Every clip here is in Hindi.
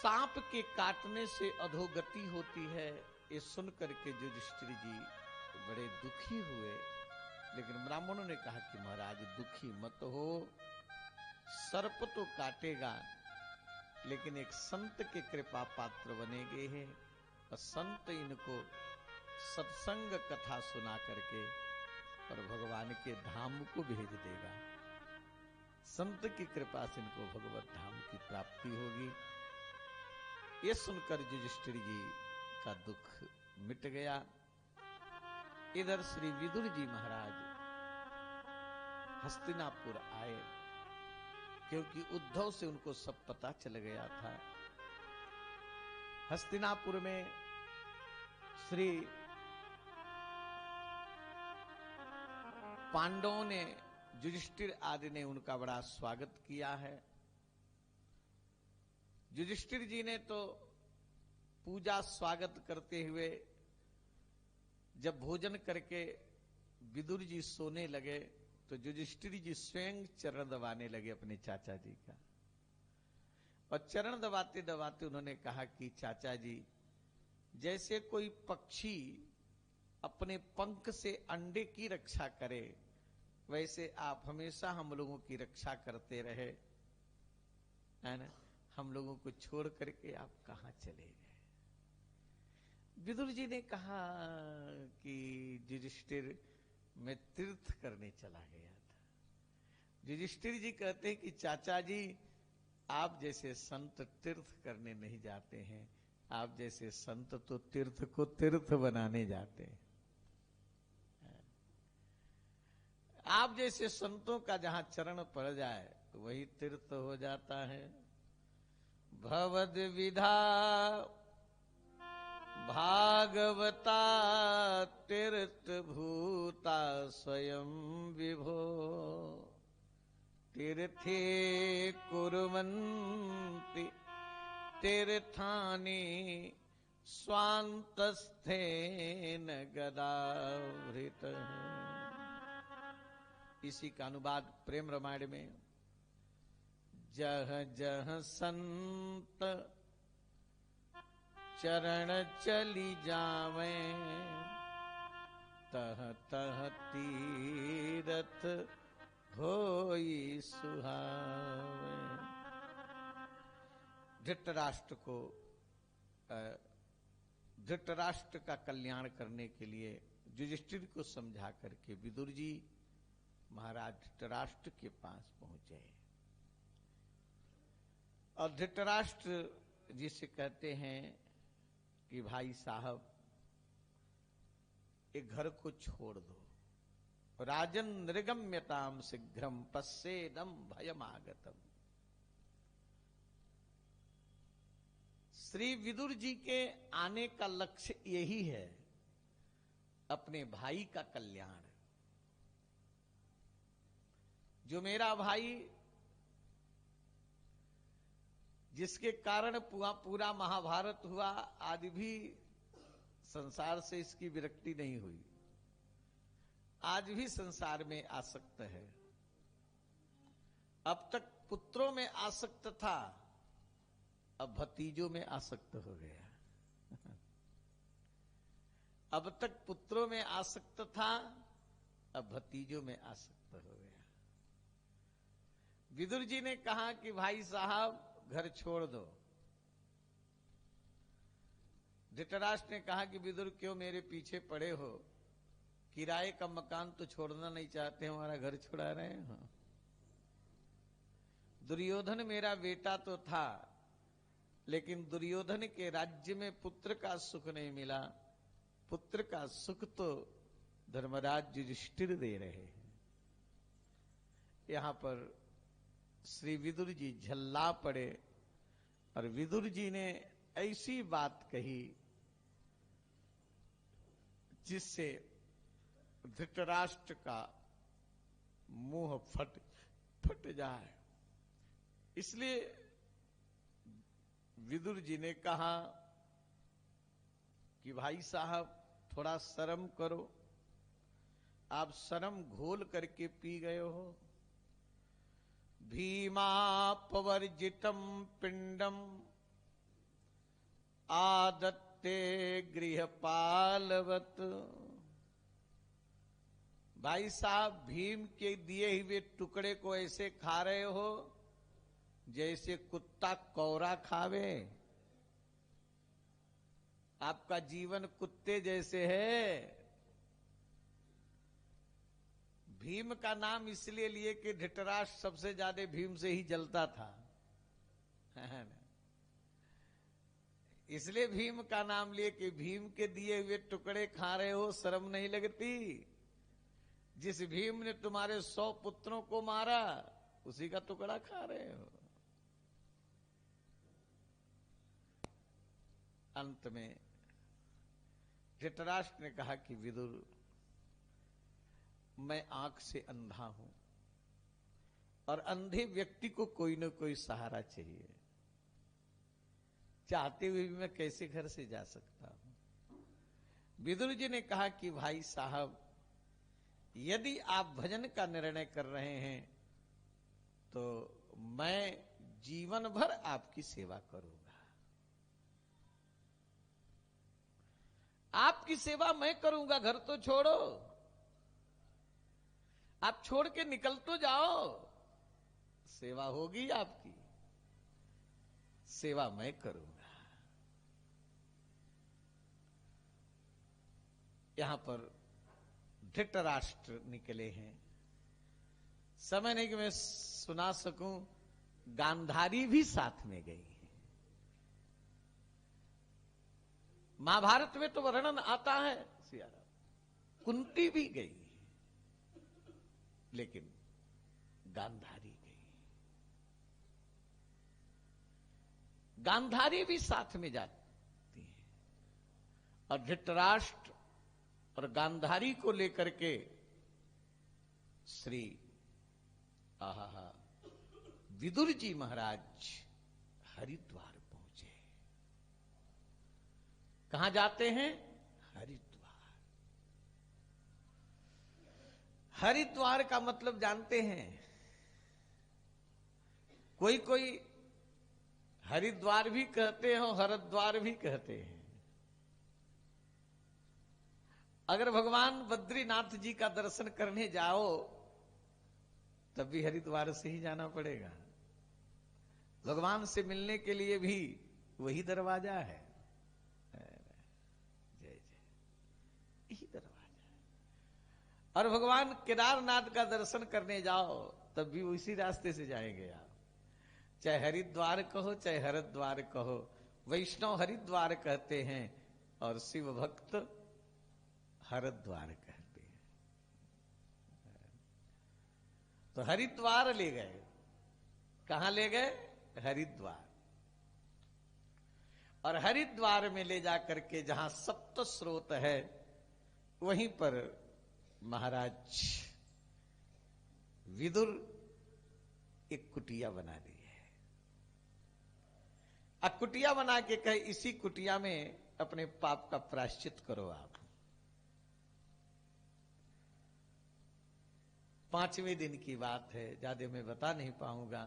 सांप के काटने से अधोगति होती है, ये सुनकर के युधिष्ठिर जी बड़े दुखी हुए। लेकिन ब्राह्मणों ने कहा कि महाराज दुखी मत हो, सर्प तो काटेगा लेकिन एक संत के कृपा पात्र बनेगे हैं और संत इनको सत्संग कथा सुना करके और भगवान के धाम को भेज देगा। संत की कृपा से इनको भगवत धाम की प्राप्ति होगी। ये सुनकर युधिष्ठिर जी का दुख मिट गया। इधर श्री विदुर जी महाराज हस्तिनापुर आए, क्योंकि उद्धव से उनको सब पता चल गया था। हस्तिनापुर में श्री पांडवों ने, युधिष्ठिर आदि ने उनका बड़ा स्वागत किया है। युधिष्ठिर जी ने तो पूजा स्वागत करते हुए जब भोजन करके विदुर जी सोने लगे तो युधिष्ठिर जी स्वयं चरण दबाने लगे अपने चाचा जी का। और चरण दबाते दबाते उन्होंने कहा कि चाचा जी, जैसे कोई पक्षी अपने पंख से अंडे की रक्षा करे, वैसे आप हमेशा हम लोगों की रक्षा करते रहे, है ना। हम लोगों को छोड़ करके आप कहां चले गए। विदुर जी ने कहा कि युधिष्ठिर, मैं तीर्थ करने चला गया था। युधिष्ठिर जी कहते हैं कि चाचा जी, आप जैसे संत तीर्थ करने नहीं जाते हैं, आप जैसे संत तो तीर्थ को तीर्थ बनाने जाते हैं। आप जैसे संतों का जहां चरण पड़ जाए वही तीर्थ हो जाता है। भवद विधा भागवता तीर्थ भूता स्वयं विभो, तीर्थे कुर्वन्ति तीर्थानि स्वान्तस्थेन गदावृत। इसी का अनुवाद प्रेम रामायण में, जह जह संत चरण चली जावे, तह तह तीरथ होई सुहावे। धृतराष्ट्र का कल्याण करने के लिए युधिष्ठिर को समझा करके विदुर जी महाराज धृतराष्ट्र के पास पहुंचे। और धृतराष्ट्र जिसे कहते हैं कि भाई साहब, एक घर को छोड़ दो। राजन निर्गम्यताम शीघ्रम पश्येदम भयमागतम। श्री विदुर जी के आने का लक्ष्य यही है, अपने भाई का कल्याण। जो मेरा भाई, जिसके कारण पूरा महाभारत हुआ, आज भी संसार से इसकी विरक्ति नहीं हुई, आज भी संसार में आसक्त है। अब तक पुत्रों में आसक्त था, अब भतीजों में आसक्त हो गया। अब तक पुत्रों में आसक्त था, अब भतीजों में आसक्त हो गया। विदुर जी ने कहा कि भाई साहब घर छोड़ दो। धृतराष्ट्र ने कहा कि विदुर, क्यों मेरे पीछे पड़े हो? किराए का मकान तो छोड़ना नहीं चाहते, हमारा घर छुड़ा रहे हो। दुर्योधन मेरा बेटा तो था, लेकिन दुर्योधन के राज्य में पुत्र का सुख नहीं मिला। पुत्र का सुख तो धर्मराज युधिष्ठिर दे रहे हैं। यहां पर श्री विदुर जी झल्ला पड़े और विदुर जी ने ऐसी बात कही जिससे धृतराष्ट्र का मुंह फट जाए। इसलिए विदुर जी ने कहा कि भाई साहब थोड़ा शर्म करो, आप शर्म घोल करके पी गए हो। भीमापवर्जितम पिंडम आदत्ते गृहपालवत। भाई साहब, भीम के दिए हुए टुकड़े को ऐसे खा रहे हो जैसे कुत्ता कौरा खावे। आपका जीवन कुत्ते जैसे है। भीम का नाम इसलिए लिए कि धृतराष्ट्र सबसे ज्यादा भीम से ही जलता था, है ना? इसलिए भीम का नाम लिए कि भीम के दिए हुए टुकड़े खा रहे हो, शर्म नहीं लगती? जिस भीम ने तुम्हारे 100 पुत्रों को मारा, उसी का टुकड़ा खा रहे हो। अंत में धृतराष्ट्र ने कहा कि विदुर, मैं आंख से अंधा हूं और अंधे व्यक्ति को कोई न कोई सहारा चाहिए। चाहते हुए भी मैं कैसे घर से जा सकता हूं? विदुर जी ने कहा कि भाई साहब, यदि आप भजन का निर्णय कर रहे हैं तो मैं जीवन भर आपकी सेवा करूंगा। आपकी सेवा मैं करूंगा, घर तो छोड़ो, आप छोड़ के निकल तो जाओ, सेवा होगी आपकी, सेवा मैं करूंगा। यहां पर धृतराष्ट्र निकले हैं। समय नहीं कि मैं सुना सकूं, गांधारी भी साथ में गई है। महाभारत में तो वर्णन आता है, सियाराम, कुंती भी गई, लेकिन गांधारी गई। गांधारी भी साथ में जाती है। और धृतराष्ट्र और गांधारी को लेकर के श्री विदुर जी महाराज हरिद्वार पहुंचे। कहां जाते हैं? हरिद्वार। हरिद्वार का मतलब जानते हैं? कोई कोई हरिद्वार भी कहते हैं और हरिद्वार भी कहते हैं। अगर भगवान बद्रीनाथ जी का दर्शन करने जाओ तब भी हरिद्वार से ही जाना पड़ेगा। भगवान से मिलने के लिए भी वही दरवाजा है। जय जय, यही दरवाजा है। और भगवान केदारनाथ का दर्शन करने जाओ तब भी उसी रास्ते से जाएंगे आप। चाहे हरिद्वार कहो चाहे हरिद्वार कहो, वैष्णव हरिद्वार कहते हैं और शिव भक्त हरिद्वार कहते हैं। तो हरिद्वार ले गए। कहां ले गए? हरिद्वार। और हरिद्वार में ले जाकर के जहां सप्त स्रोत है, वहीं पर महाराज विदुर एक कुटिया बना दी है। अब कुटिया बना के कहे, इसी कुटिया में अपने पाप का प्रायश्चित करो आप। 5वें दिन की बात है, ज्यादा मैं बता नहीं पाऊंगा।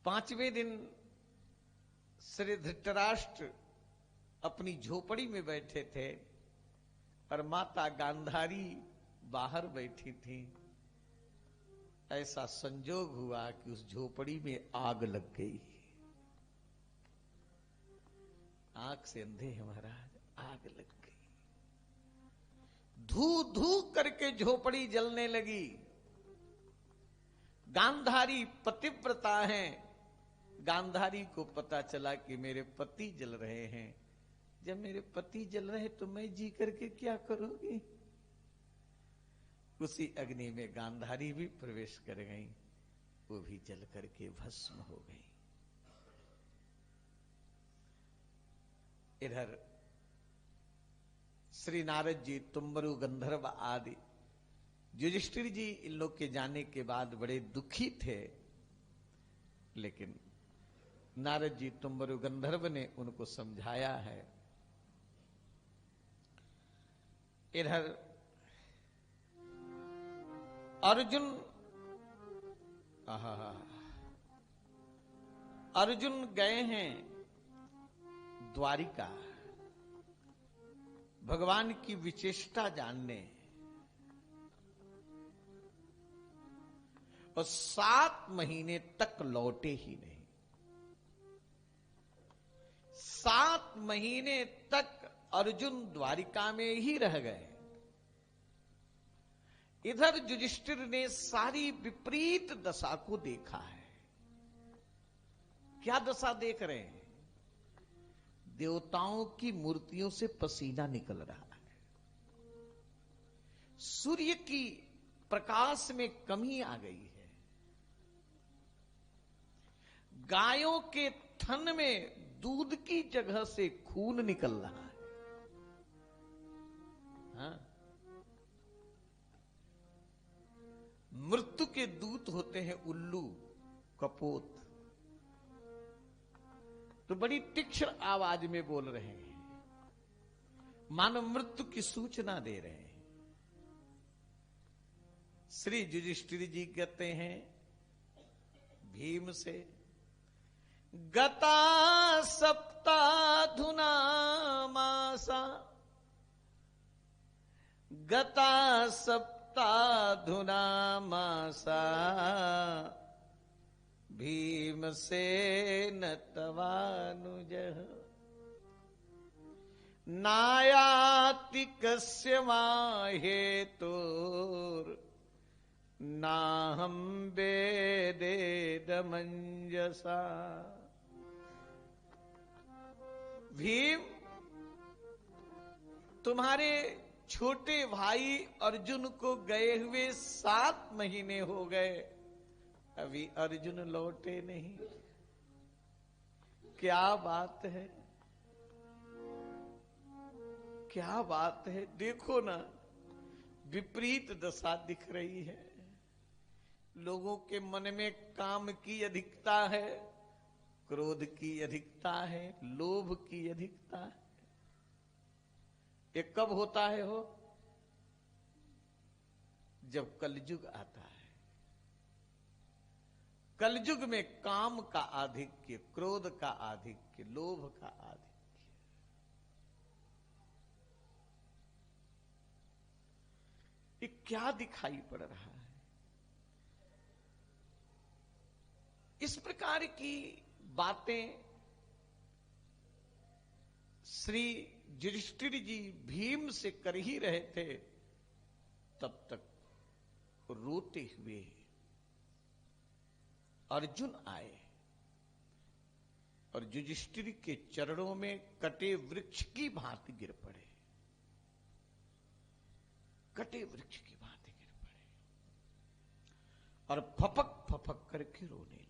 5वें दिन श्री धृतराष्ट्र अपनी झोपड़ी में बैठे थे और माता गांधारी बाहर बैठी थी। ऐसा संजोग हुआ कि उस झोपड़ी में आग लग गई। आंख से अंधे हैं महाराज, आग लग गई। धू धू करके झोपड़ी जलने लगी। गांधारी पतिव्रता हैं। गांधारी को पता चला कि मेरे पति जल रहे हैं। जब मेरे पति जल रहे तो मैं जी करके क्या करूंगी? उसी अग्नि में गांधारी भी प्रवेश कर गई, वो भी जल करके भस्म हो गई। इधर श्री नारद जी, तुम्बरु, गंधर्व आदि युधिष्ठिर जी इन लोग के जाने के बाद बड़े दुखी थे, लेकिन नारद जी, तुम्बरु, गंधर्व ने उनको समझाया है। इधर अर्जुन गए हैं द्वारिका भगवान की विशेषता जानने और 7 महीने तक लौटे ही नहीं। 7 महीने तक अर्जुन द्वारिका में ही रह गए। इधर युधिष्ठिर ने सारी विपरीत दशा को देखा है। क्या दशा देख रहे हैं? देवताओं की मूर्तियों से पसीना निकल रहा है, सूर्य की प्रकाश में कमी आ गई है, गायों के थन में दूध की जगह से खून निकल रहा है। हाँ? मृत्यु के दूत होते हैं उल्लू, कपोत, तो बड़ी तीक्ष्ण आवाज में बोल रहे हैं, मानो मृत्यु की सूचना दे रहे हैं। श्री युधिष्ठिर जी कहते हैं भीम से, गता सप्ताधुना मासा, गता सप्ताधुना मासा, भीमसेन तवानुजः नायाति कस्य माहेतुर् नाहं वेदेदमंजसा। भीम, तुम्हारे छोटे भाई अर्जुन को गए हुए 7 महीने हो गए, अभी अर्जुन लौटे नहीं। क्या बात है, क्या बात है। देखो ना, विपरीत दशा दिख रही है। लोगों के मन में काम की अधिकता है, क्रोध की अधिकता है, लोभ की अधिकता है। ये कब होता है हो? जब कलयुग आता है। कलयुग में काम का आधिक्य, क्रोध का आधिक्य, लोभ का आधिक्य। ये क्या दिखाई पड़ रहा है? इस प्रकार की बातें श्री युधिष्ठिर जी भीम से कर ही रहे थे, तब तक रोते हुए अर्जुन आए और युधिष्ठिर के चरणों में कटे वृक्ष की भांति गिर पड़े। कटे वृक्ष की भांति गिर पड़े और फपक फपक करके रोने लगे।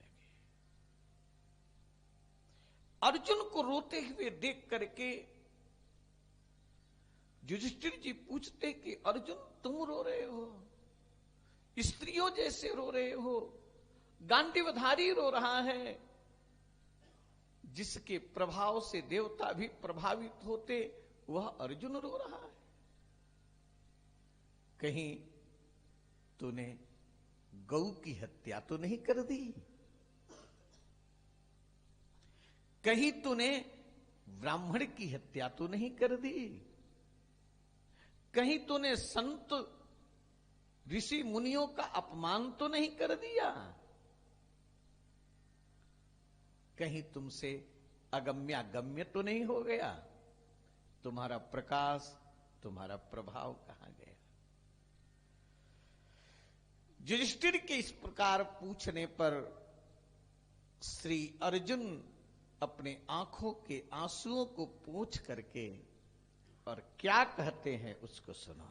अर्जुन को रोते हुए देख करके युधिष्ठिर जी पूछते कि अर्जुन, तुम रो रहे हो? स्त्रियों जैसे रो रहे हो? गांडीवधारी रो रहा है, जिसके प्रभाव से देवता भी प्रभावित होते, वह अर्जुन रो रहा है। कहीं तूने गौ की हत्या तो नहीं कर दी? कहीं तूने ब्राह्मण की हत्या तो नहीं कर दी? कहीं तूने संत ऋषि मुनियों का अपमान तो नहीं कर दिया? कहीं तुमसे अगम्यागम्य तो नहीं हो गया? तुम्हारा प्रकाश, तुम्हारा प्रभाव कहां गया? युधिष्ठिर के इस प्रकार पूछने पर श्री अर्जुन अपने आंखों के आंसुओं को पोंछ करके और क्या कहते हैं उसको सुनो।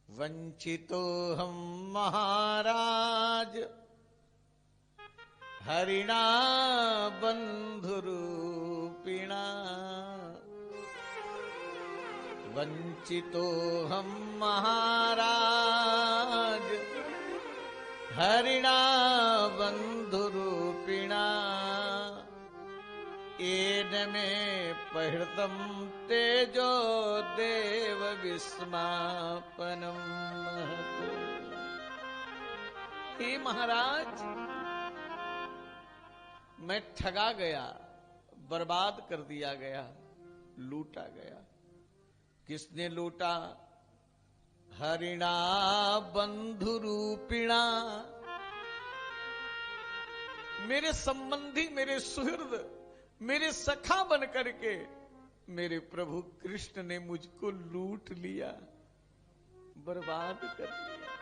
वंचितो हम महाराज हरिणा बंधुरूपिणा, वंचितो हम महाराज हरिणा बंधुरूपिणा, एन में पहृतम तेजो देव विस्मापनम। हे महाराज, मैं ठगा गया, बर्बाद कर दिया गया, लूटा गया। किसने लूटा? हरिणा बंधु रूपिणा। मेरे संबंधी, मेरे सुहृद, मेरे सखा बन करके मेरे प्रभु कृष्ण ने मुझको लूट लिया, बर्बाद कर दिया।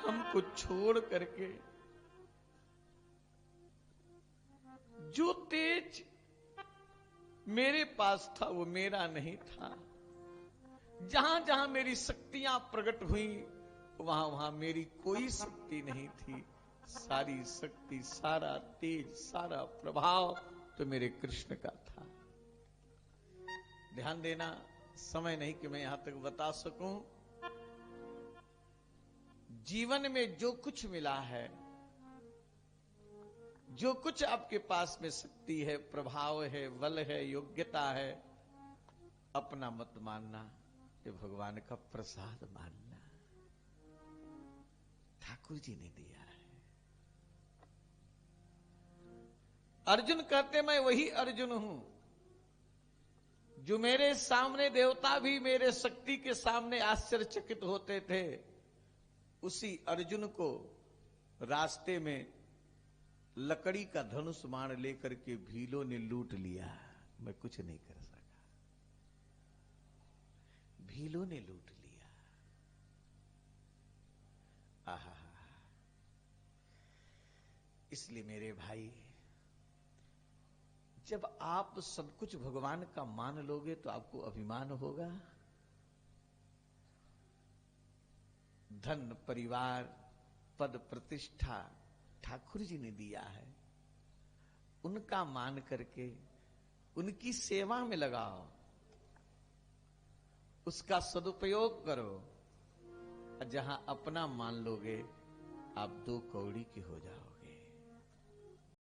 हमको छोड़ करके जो तेज मेरे पास था वो मेरा नहीं था। जहां जहां मेरी शक्तियां प्रकट हुई वहां वहां मेरी कोई शक्ति नहीं थी। सारी शक्ति, सारा तेज, सारा प्रभाव तो मेरे कृष्ण का था। ध्यान देना, समय नहीं कि मैं यहां तक बता सकूं। जीवन में जो कुछ मिला है, जो कुछ आपके पास में शक्ति है, प्रभाव है, बल है, योग्यता है, अपना मत मानना, ये भगवान का प्रसाद मानना। ठाकुर जी ने दिया है। अर्जुन कहते मैं वही अर्जुन हूं जो मेरे सामने देवता भी मेरे शक्ति के सामने आश्चर्यचकित होते थे। उसी अर्जुन को रास्ते में लकड़ी का धनुष बाण लेकर के भीलों ने लूट लिया। मैं कुछ नहीं कर सका, भीलों ने लूट लिया। आहा, इसलिए मेरे भाई, जब आप सब कुछ भगवान का मान लोगे तो आपको अभिमान होगा। धन, परिवार, पद, प्रतिष्ठा ठाकुर जी ने दिया है। उनका मान करके उनकी सेवा में लगाओ, उसका सदुपयोग करो। जहां अपना मान लोगे आप 2 कौड़ी के हो जाओगे।